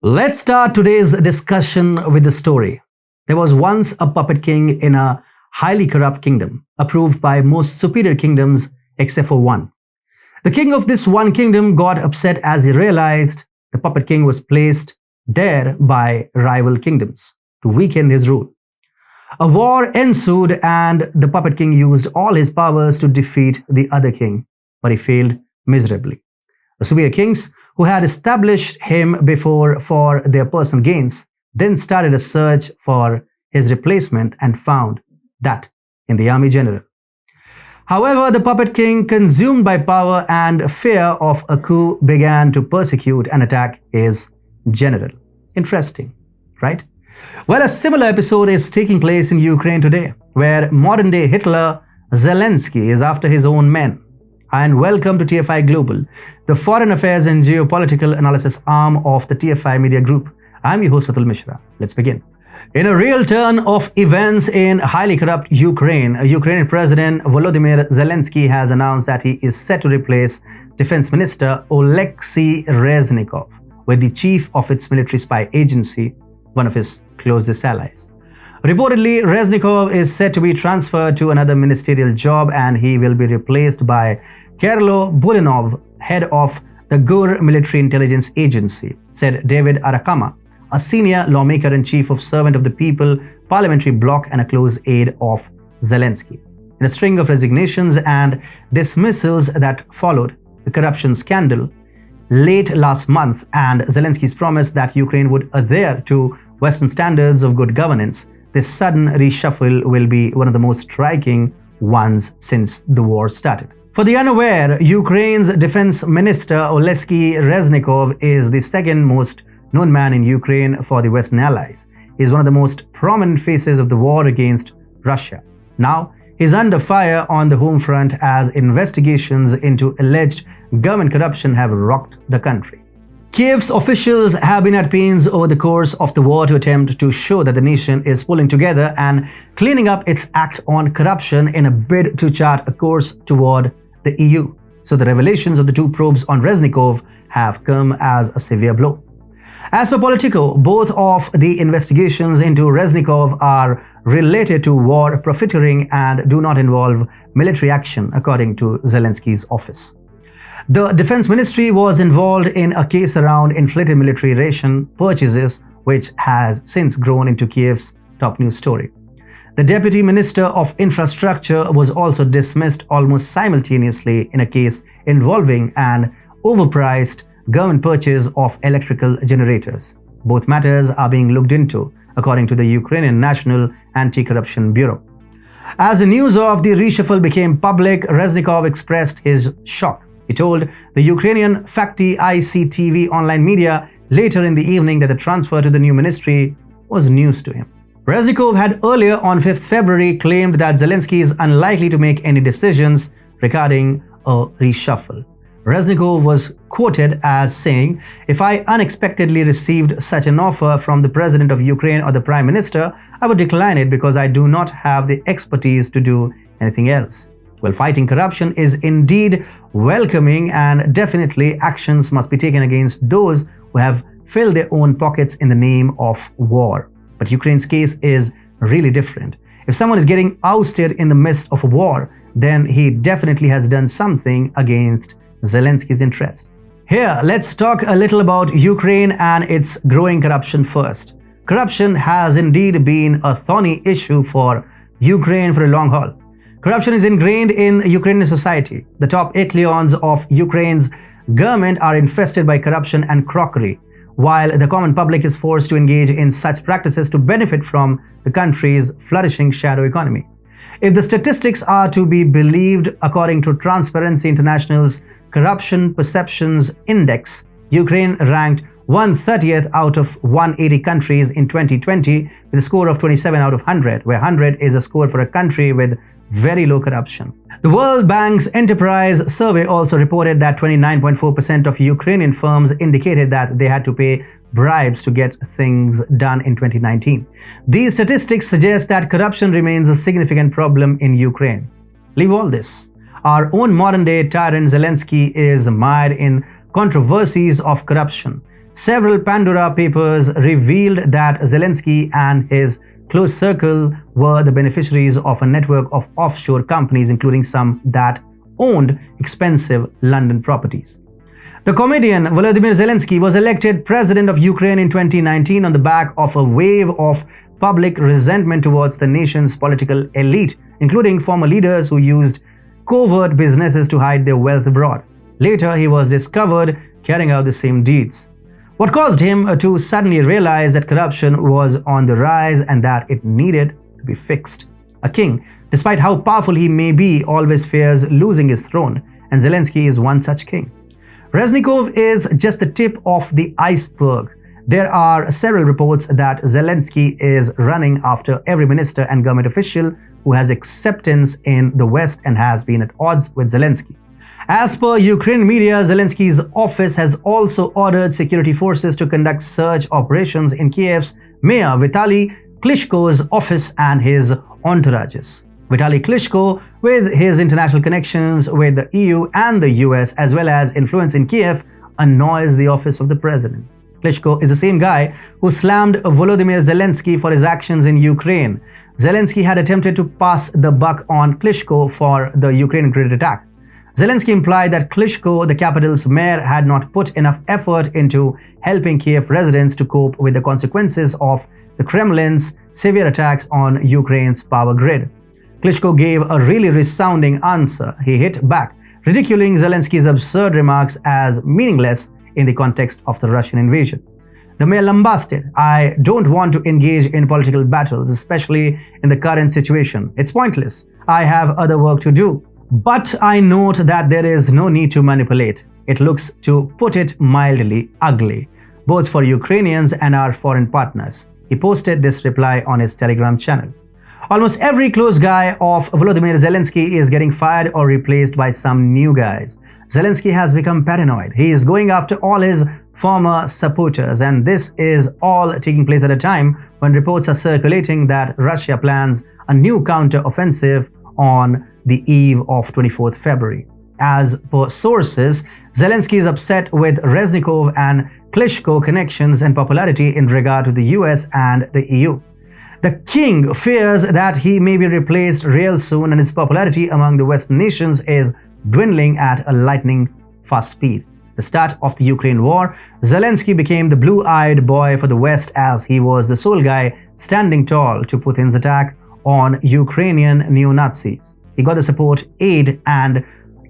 Let's start today's discussion with the story. There was once a puppet king in a highly corrupt kingdom, approved by most superior kingdoms except for one. The king of this one kingdom got upset as he realized the puppet king was placed there by rival kingdoms to weaken his rule. A war ensued and the puppet king used all his powers to defeat the other king, but he failed miserably. The superior kings, who had established him before for their personal gains, then started a search for his replacement and found that in the army general. However, the puppet king, consumed by power and fear of a coup, began to persecute and attack his general. Interesting, right? Well, a similar episode is taking place in Ukraine today, where modern-day Hitler Zelensky is after his own men. And welcome to TFIGlobal, the foreign affairs and geopolitical analysis arm of the TFI Media Group. I'm your host, Mishra. Let's begin. In a real turn of events in highly corrupt Ukraine, Ukrainian President Volodymyr Zelensky has announced that he is set to replace Defense Minister Oleksiy Reznikov with the chief of its military spy agency, one of his closest allies. Reportedly, Reznikov is set to be transferred to another ministerial job and he will be replaced by Kyrylo Budanov, head of the GUR Military Intelligence Agency, said David Arakama, a senior lawmaker and chief of Servant of the People parliamentary bloc and a close aide of Zelensky. In a string of resignations and dismissals that followed the corruption scandal late last month and Zelensky's promise that Ukraine would adhere to Western standards of good governance, this sudden reshuffle will be one of the most striking ones since the war started. For the unaware, Ukraine's defense minister Oleksiy Reznikov is the second most known man in Ukraine for the Western allies. He is one of the most prominent faces of the war against Russia. Now, he's under fire on the home front as investigations into alleged government corruption have rocked the country. Kiev's officials have been at pains over the course of the war to attempt to show that the nation is pulling together and cleaning up its act on corruption in a bid to chart a course toward the EU. So the revelations of the two probes on Reznikov have come as a severe blow. As per Politico, both of the investigations into Reznikov are related to war profiteering and do not involve military action, according to Zelensky's office. The Defense Ministry was involved in a case around inflated military ration purchases, which has since grown into Kiev's top news story. The Deputy Minister of Infrastructure was also dismissed almost simultaneously in a case involving an overpriced government purchase of electrical generators. Both matters are being looked into, according to the Ukrainian National Anti-Corruption Bureau. As the news of the reshuffle became public, Reznikov expressed his shock. He told the Ukrainian Fakti ICTV online media later in the evening that the transfer to the new ministry was news to him. Reznikov had earlier on 5th February claimed that Zelensky is unlikely to make any decisions regarding a reshuffle. Reznikov was quoted as saying, "If I unexpectedly received such an offer from the President of Ukraine or the Prime Minister, I would decline it because I do not have the expertise to do anything else." Well, fighting corruption is indeed welcoming and definitely actions must be taken against those who have filled their own pockets in the name of war. But Ukraine's case is really different. If someone is getting ousted in the midst of a war, then he definitely has done something against Zelensky's interest. Here, let's talk a little about Ukraine and its growing corruption first. Corruption has indeed been a thorny issue for Ukraine for a long haul. Corruption is ingrained in Ukrainian society. The top echelons of Ukraine's government are infested by corruption and crookery, while the common public is forced to engage in such practices to benefit from the country's flourishing shadow economy. If the statistics are to be believed, according to Transparency International's Corruption Perceptions Index, Ukraine ranked 130th out of 180 countries in 2020 with a score of 27 out of 100, where 100 is a score for a country with very low corruption. The World Bank's Enterprise Survey also reported that 29.4% of Ukrainian firms indicated that they had to pay bribes to get things done in 2019. These statistics suggest that corruption remains a significant problem in Ukraine. Leave all this. Our own modern-day tyrant Zelensky is mired in controversies of corruption. several Pandora Papers revealed that Zelensky and his close circle were the beneficiaries of a network of offshore companies, including some that owned expensive London properties. The comedian Volodymyr Zelensky was elected president of Ukraine in 2019 on the back of a wave of public resentment towards the nation's political elite, including former leaders who used covert businesses to hide their wealth abroad. Later, he was discovered carrying out the same deeds. What caused him to suddenly realize that corruption was on the rise and that it needed to be fixed. A king, despite how powerful he may be, always fears losing his throne, and Zelensky is one such king. Reznikov is just the tip of the iceberg. There are several reports that Zelensky is running after every minister and government official who has acceptance in the West and has been at odds with Zelensky. As per Ukraine media, Zelensky's office has also ordered security forces to conduct search operations in Kiev's Mayor Vitaly Klitschko's office and his entourages. Vitaly Klitschko, with his international connections with the EU and the US as well as influence in Kiev, annoys the office of the president. Klitschko is the same guy who slammed Volodymyr Zelensky for his actions in Ukraine. Zelensky had attempted to pass the buck on Klitschko for the Ukraine grid attack. Zelensky implied that Klitschko, the capital's mayor, had not put enough effort into helping Kiev residents to cope with the consequences of the Kremlin's severe attacks on Ukraine's power grid. Klitschko gave a really resounding answer. He hit back, ridiculing Zelensky's absurd remarks as meaningless in the context of the Russian invasion. The mayor lambasted, "I don't want to engage in political battles, especially in the current situation. It's pointless. I have other work to do. But I note that there is no need to manipulate. It looks, to put it mildly, ugly, both for Ukrainians and our foreign partners." He posted this reply on his Telegram channel. Almost every close guy of Volodymyr Zelensky is getting fired or replaced by some new guys. Zelensky has become paranoid. He is going after all his former supporters, and this is all taking place at a time when reports are circulating that Russia plans a new counter-offensive on the eve of 24th February. As per sources, Zelensky is upset with Reznikov and Klitschko connections and popularity in regard to the US and the EU. The king fears that he may be replaced real soon, and his popularity among the Western nations is dwindling at a lightning fast speed. The start of the Ukraine war, Zelensky became the blue-eyed boy for the West as he was the sole guy standing tall to Putin's attack on Ukrainian neo-Nazis. He got the support, aid, and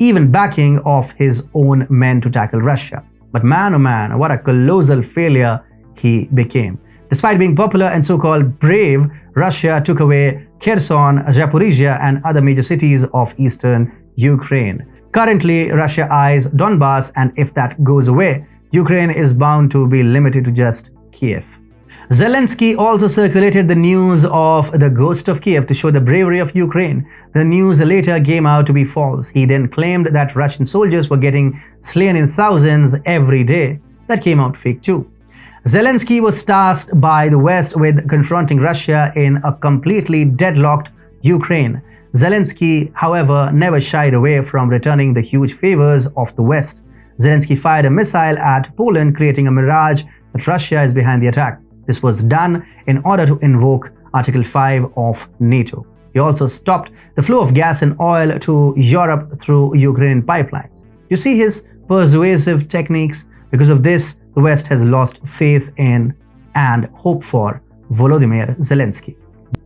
even backing of his own men to tackle Russia. But man, oh man, what a colossal failure he became. Despite being popular and so-called brave, Russia took away Kherson, Zaporizhia, and other major cities of eastern Ukraine. Currently, Russia eyes Donbass, and if that goes away, Ukraine is bound to be limited to just Kiev. Zelensky also circulated the news of the ghost of Kiev to show the bravery of Ukraine. The news later came out to be false. He then claimed that Russian soldiers were getting slain in thousands every day. That came out fake too. Zelensky was tasked by the West with confronting Russia in a completely deadlocked Ukraine. Zelensky, however, never shied away from returning the huge favors of the West. Zelensky fired a missile at Poland, creating a mirage that Russia is behind the attack. This was done in order to invoke Article 5 of NATO. He also stopped the flow of gas and oil to Europe through Ukrainian pipelines. You see his persuasive techniques. Because of this, the West has lost faith in and hope for Volodymyr Zelensky.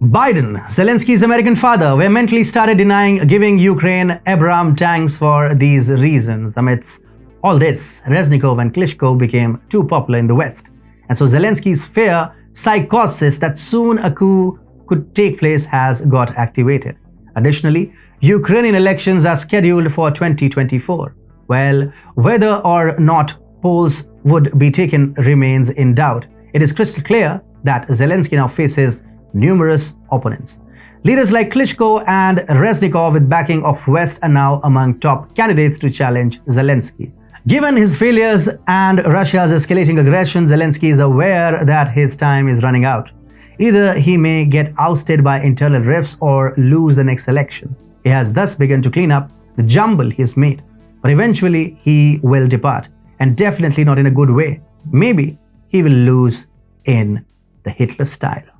Biden, Zelensky's American father, vehemently started denying giving Ukraine Abrams tanks for these reasons. Amidst all this, Reznikov and Klitschko became too popular in the West. And so Zelensky's fear, psychosis that soon a coup could take place has got activated. Additionally, Ukrainian elections are scheduled for 2024. Well, whether or not polls would be taken remains in doubt. It is crystal clear that Zelensky now faces numerous opponents. Leaders like Klitschko and Reznikov, with backing of West, are now among top candidates to challenge Zelensky. Given his failures and Russia's escalating aggression, Zelensky is aware that his time is running out. Either he may get ousted by internal rifts or lose the next election. He has thus begun to clean up the jumble he has made. But eventually he will depart, and definitely not in a good way. Maybe he will lose in the Hitler style.